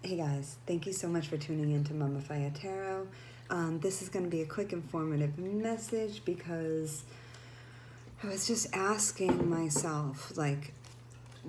Hey guys, thank you so much for tuning in to Mummify a Tarot. This is going to be a quick informative message because I was just asking myself, like,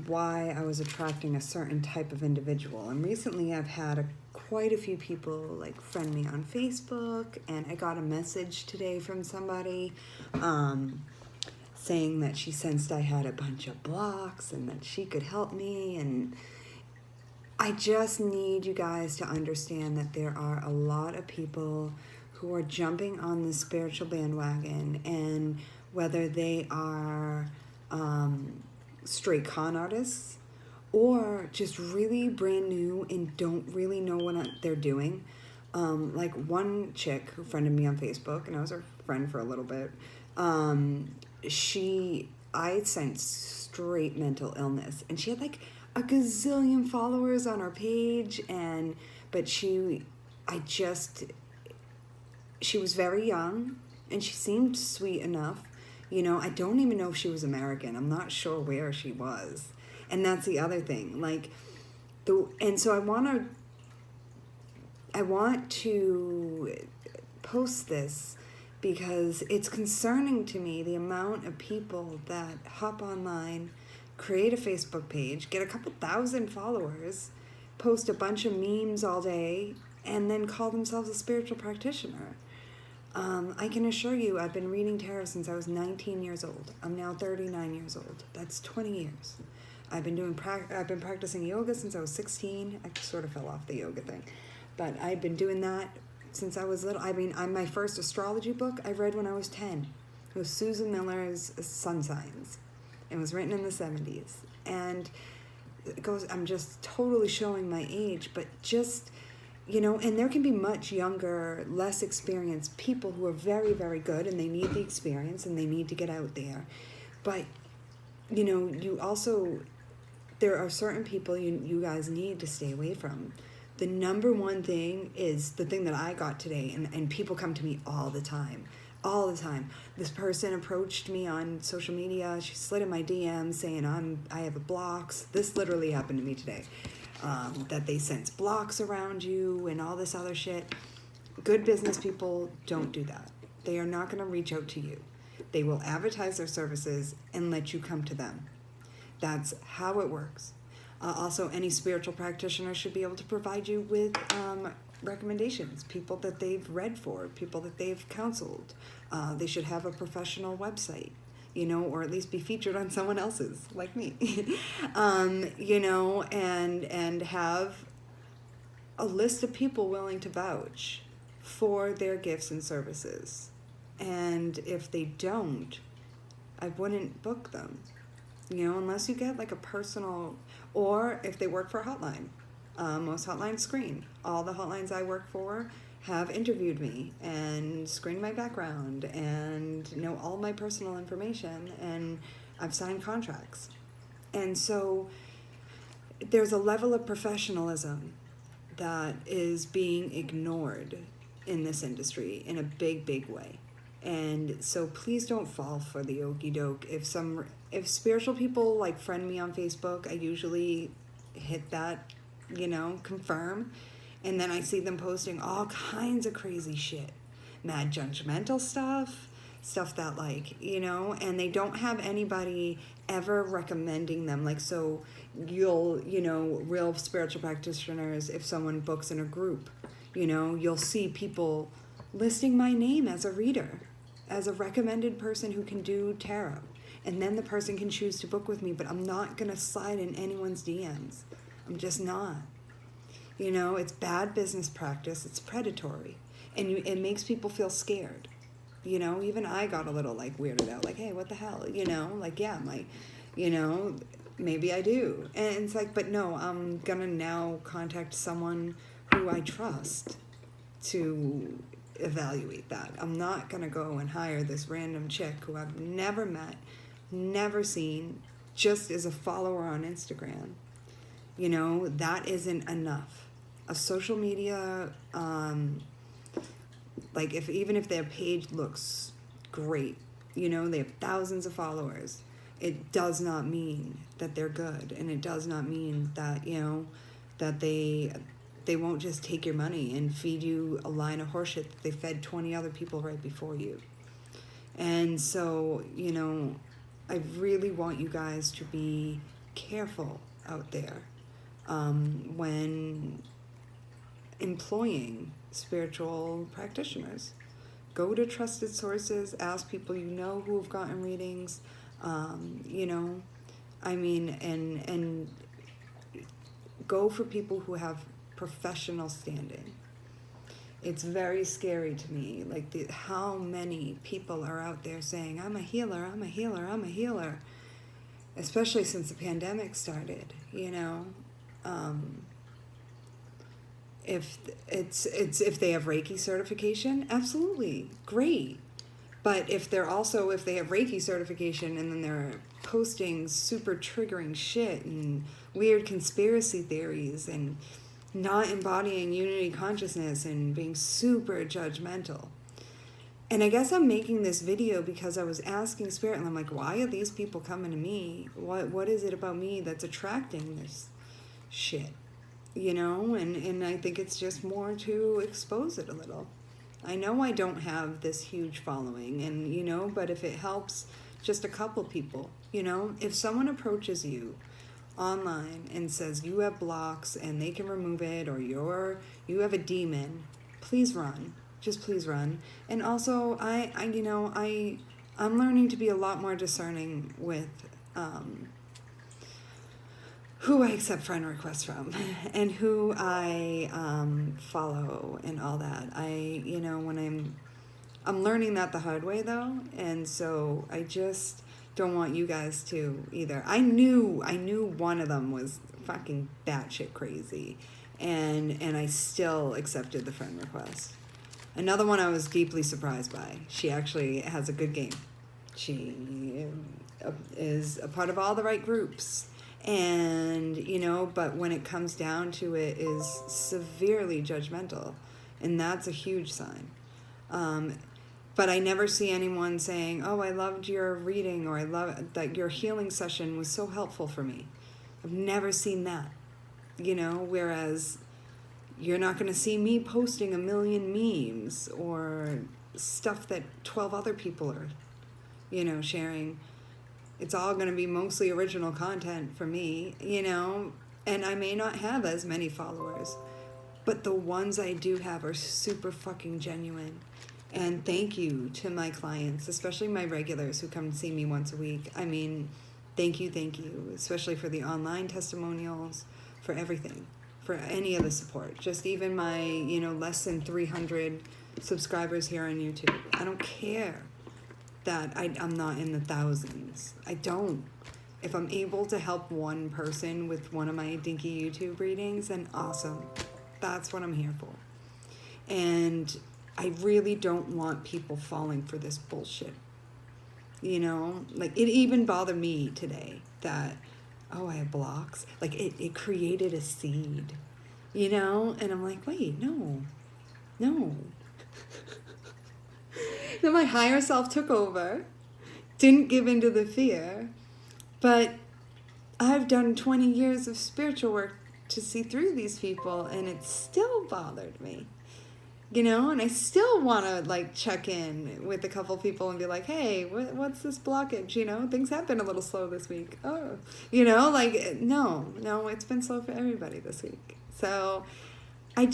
why I was attracting a certain type of individual. And recently I've had quite a few people, like, friend me on Facebook, and I got a message today from somebody saying that she sensed I had a bunch of blocks and that she could help me, and I just need you guys to understand that there are a lot of people who are jumping on the spiritual bandwagon, and whether they are straight con artists or just really brand new and don't really know what they're doing. Like one chick who friended me on Facebook, and I was her friend for a little bit, I sensed straight mental illness, and she had like a gazillion followers on our page, but she was very young, and she seemed sweet enough. You know, I don't even know if she was American. I'm not sure where she was. And that's the other thing. So I want to post this because it's concerning to me, the amount of people that hop online, create a Facebook page, get a couple thousand followers, post a bunch of memes all day, and then call themselves a spiritual practitioner. I can assure you, I've been reading tarot since I was 19 years old. I'm now 39 years old. That's 20 years. I've been practicing yoga since I was 16. I sort of fell off the yoga thing, but I've been doing that since I was little. I mean, my first astrology book I read when I was 10. It was Susan Miller's Sun Signs. It was written in the 70s. And it goes, I'm just totally showing my age, but just, you know, and there can be much younger, less experienced people who are very, very good, and they need the experience and they need to get out there. But, you know, there are certain people you guys need to stay away from. The number one thing is the thing that I got today, and people come to me all the time. This person approached me on social media. She slid in my DMs saying I have blocks. This literally happened to me today. That they sense blocks around you and all this other shit. Good business people don't do that. They are not going to reach out to you. They will advertise their services and let you come to them. That's how it works. Also, any spiritual practitioner should be able to provide you with recommendations, people that they've read for, people that they've counseled. They should have a professional website, you know, or at least be featured on someone else's, like me, you know, and have a list of people willing to vouch for their gifts and services. And if they don't, I wouldn't book them, you know, unless you get like a personal, or if they work for a hotline. Most hotlines screen. All the hotlines I work for have interviewed me and screened my background and know all my personal information, and I've signed contracts. And so there's a level of professionalism that is being ignored in this industry in a big, big way. And so please don't fall for the okey doke. If spiritual people like friend me on Facebook, I usually hit that, you know, confirm, and then I see them posting all kinds of crazy shit, mad judgmental stuff that, like, you know, and they don't have anybody ever recommending them. Like, so you know, real spiritual practitioners, if someone books in a group, you know, you'll see people listing my name as a reader, as a recommended person who can do tarot, and then the person can choose to book with me, but I'm not gonna slide in anyone's DMs. I'm just not. You know, it's bad business practice. It's predatory. And it makes people feel scared. You know, even I got a little, like, weirded out. Like, hey, what the hell? You know, like, yeah, you know, maybe I do. And it's like, but no, I'm going to now contact someone who I trust to evaluate that. I'm not going to go and hire this random chick who I've never met, never seen, just as a follower on Instagram. You know, that isn't enough. A social media, like, even if their page looks great, you know, they have thousands of followers, it does not mean that they're good, and it does not mean that, you know, that they they won't just take your money and feed you a line of horseshit that they fed 20 other people right before you. And so, you know, I really want you guys to be careful out there when employing spiritual practitioners. Go to trusted sources, ask people you know who have gotten readings, you know, I mean, and go for people who have professional standing. It's very scary to me, like how many people are out there saying, I'm a healer, I'm a healer, I'm a healer, especially since the pandemic started, you know. If they have Reiki certification, absolutely, great. But if they have Reiki certification and then they're posting super triggering shit and weird conspiracy theories and not embodying unity consciousness and being super judgmental. And I guess I'm making this video because I was asking Spirit, and I'm like, why are these people coming to me? What is it about me that's attracting this shit? You know, and I think it's just more to expose it a little. I know I don't have this huge following, and, you know, but if it helps just a couple people, you know, if someone approaches you online and says you have blocks and they can remove it, or you have a demon, please run. Just please run. And also, I'm learning to be a lot more discerning with who I accept friend requests from and who I follow and all that. When I'm learning that the hard way though, and so I just don't want you guys to either. I knew one of them was fucking batshit crazy, and I still accepted the friend request. Another one I was deeply surprised by. She actually has a good game. She is a part of all the right groups. And, you know, but when it comes down to it, is severely judgmental. And that's a huge sign. But I never see anyone saying, oh, I loved your reading, or I love that your healing session was so helpful for me. I've never seen that, you know, whereas you're not going to see me posting 1 million memes or stuff that 12 other people are, you know, sharing. It's all going to be mostly original content for me, you know, and I may not have as many followers, but the ones I do have are super fucking genuine. And thank you to my clients, especially my regulars who come to see me once a week. I mean, thank you, especially for the online testimonials, for everything, for any of the support. Just even my, you know, less than 300 subscribers here on YouTube. I don't care that I'm not in the thousands. I don't. If I'm able to help one person with one of my dinky YouTube readings, then awesome. That's what I'm here for. And I really don't want people falling for this bullshit. You know, like it even bothered me today that, oh, I have blocks. Like it created a seed, you know? And I'm like, wait, no. Then my higher self took over, didn't give in to the fear, but I've done 20 years of spiritual work to see through these people, and it still bothered me, you know, and I still want to, like, check in with a couple people and be like, hey, what's this blockage, you know, things have been a little slow this week, oh, you know, like, no, it's been slow for everybody this week, so I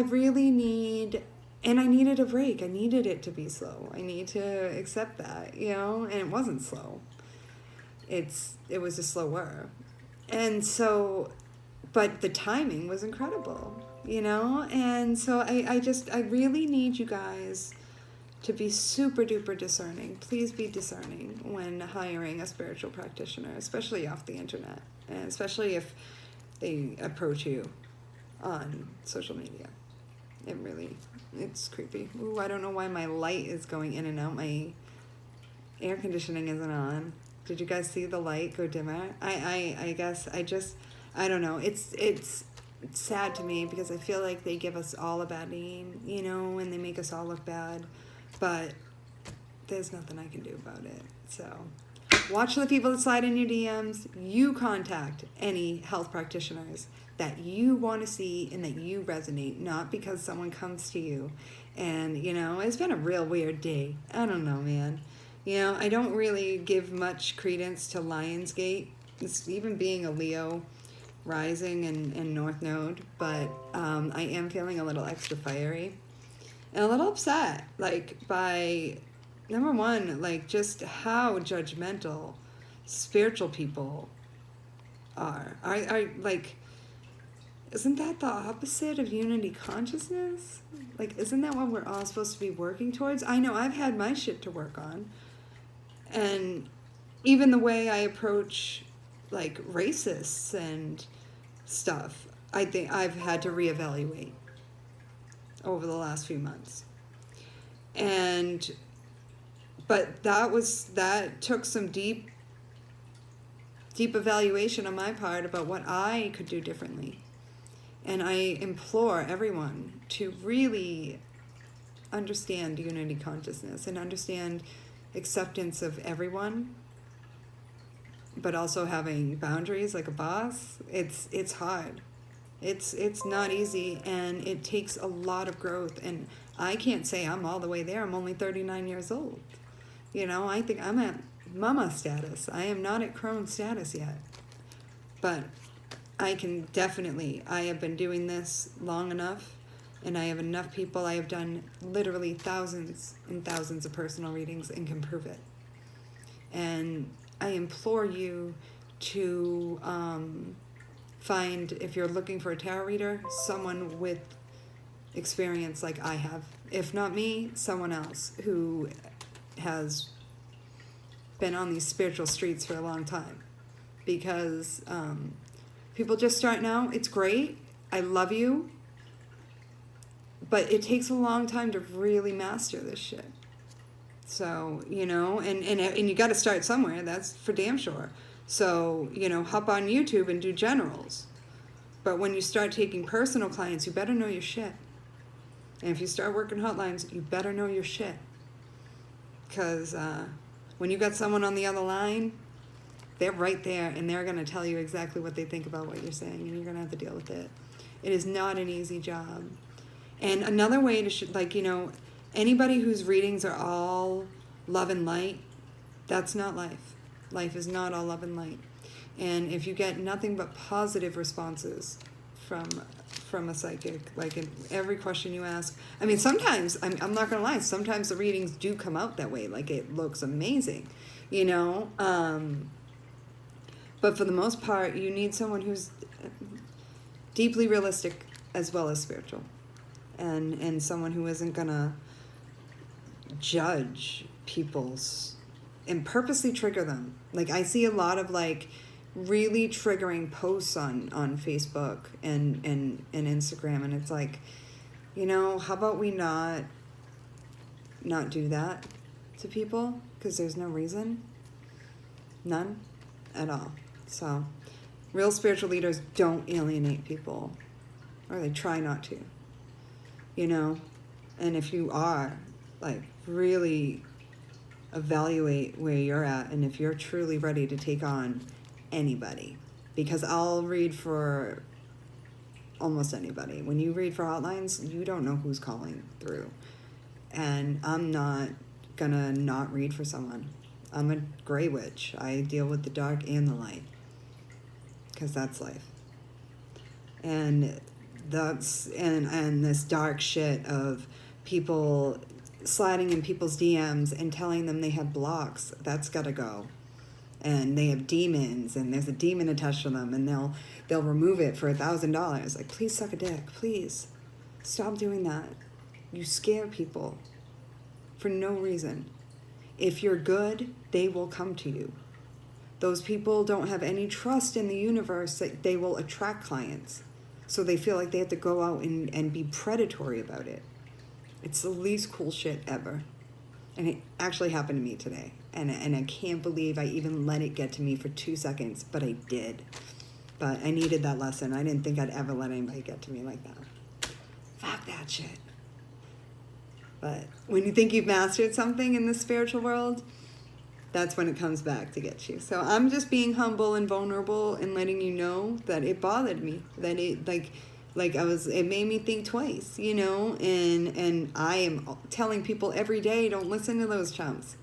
really need... And I needed a break. I needed it to be slow. I need to accept that, you know? And it wasn't slow. It was just slower. And so, but the timing was incredible, you know? And so I really need you guys to be super duper discerning. Please be discerning when hiring a spiritual practitioner, especially off the internet. And especially if they approach you on social media. It's creepy. Ooh, I don't know why my light is going in and out. My air conditioning isn't on. Did you guys see the light go dimmer? I guess I don't know. It's sad to me because I feel like they give us all a bad name, you know, and they make us all look bad. But there's nothing I can do about it. So watch the people that slide in your DMs. You contact any health practitioners that you want to see and that you resonate, not because someone comes to you. And, you know, it's been a real weird day. I don't know, man. You know, I don't really give much credence to Lionsgate. It's even being a Leo rising and North Node, but I am feeling a little extra fiery and a little upset, like, by, number one, like, just how judgmental spiritual people are. Like, isn't that the opposite of unity consciousness? Like, isn't that what we're all supposed to be working towards? I know I've had my shit to work on. And even the way I approach, like, racists and stuff, I think I've had to reevaluate over the last few months. But that took some deep evaluation on my part about what I could do differently. And I implore everyone to really understand unity consciousness and understand acceptance of everyone, but also having boundaries like a boss. It's hard. It's not easy, and it takes a lot of growth. And I can't say I'm all the way there. I'm only 39 years old. You know, I think I'm at mama status. I am not at crone status yet. But I have been doing this long enough, and I have enough people. I have done literally thousands and thousands of personal readings and can prove it. And I implore you to find, if you're looking for a tarot reader, someone with experience like I have. If not me, someone else who has been on these spiritual streets for a long time. Because people just starting out, it's great. I love you. But it takes a long time to really master this shit. So, you know, and you got to start somewhere. That's for damn sure. So, you know, hop on YouTube and do generals. But when you start taking personal clients, you better know your shit. And if you start working hotlines, you better know your shit. Because when you got someone on the other line, they're right there, and they're going to tell you exactly what they think about what you're saying, and you're going to have to deal with it. It is not an easy job. And another way to, like, you know, anybody whose readings are all love and light, that's not life. Life is not all love and light. And if you get nothing but positive responses from a psychic, like in every question you ask, I mean, sometimes, I'm not going to lie, sometimes the readings do come out that way, like it looks amazing, you know? But for the most part, you need someone who's deeply realistic as well as spiritual. And someone who isn't going to judge people's and purposely trigger them. Like, I see a lot of, like, really triggering posts on Facebook and Instagram, and it's like, you know, how about we not do that to people? Because there's no reason. None at all. So, real spiritual leaders don't alienate people, or they try not to, you know? And if you are, like, really evaluate where you're at, and if you're truly ready to take on anybody, because I'll read for almost anybody. When you read for hotlines, you don't know who's calling through, and I'm not gonna not read for someone. I'm a gray witch. I deal with the dark and the light, because that's life. And that's and this dark shit of people sliding in people's DMs and telling them they have blocks, that's gotta go. And they have demons, and there's a demon attached to them, and they'll remove it for $1,000. Like, please suck a dick, please stop doing that. You scare people for no reason. If you're good, they will come to you. Those people don't have any trust in the universe that they will attract clients, so they feel like they have to go out and be predatory about it. It's the least cool shit ever. And it actually happened to me today. And I can't believe I even let it get to me for 2 seconds, but I did. But I needed that lesson. I didn't think I'd ever let anybody get to me like that. Fuck that shit. But when you think you've mastered something in the spiritual world, that's when it comes back to get you. So I'm just being humble and vulnerable and letting you know that it bothered me, that it it made me think twice, you know, and I am telling people every day, don't listen to those chumps.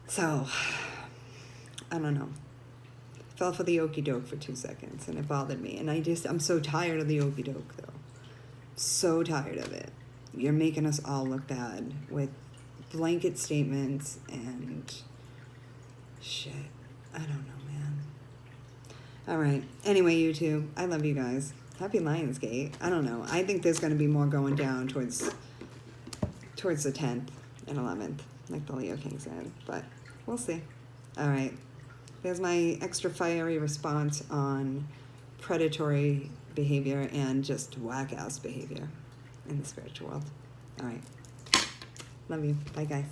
So, I don't know. Fell for the okie doke for 2 seconds and it bothered me. And I'm so tired of the okie doke though. So tired of it. You're making us all look bad with blanket statements and shit. I don't know, man. All right. Anyway, YouTube, I love you guys. Happy Lionsgate. I don't know. I think there's going to be more going down towards the 10th and 11th, like the Leo King said. But we'll see. All right. There's my extra fiery response on predatory behavior and just whack-ass behavior in the spiritual world. All right. Love you. Bye, guys.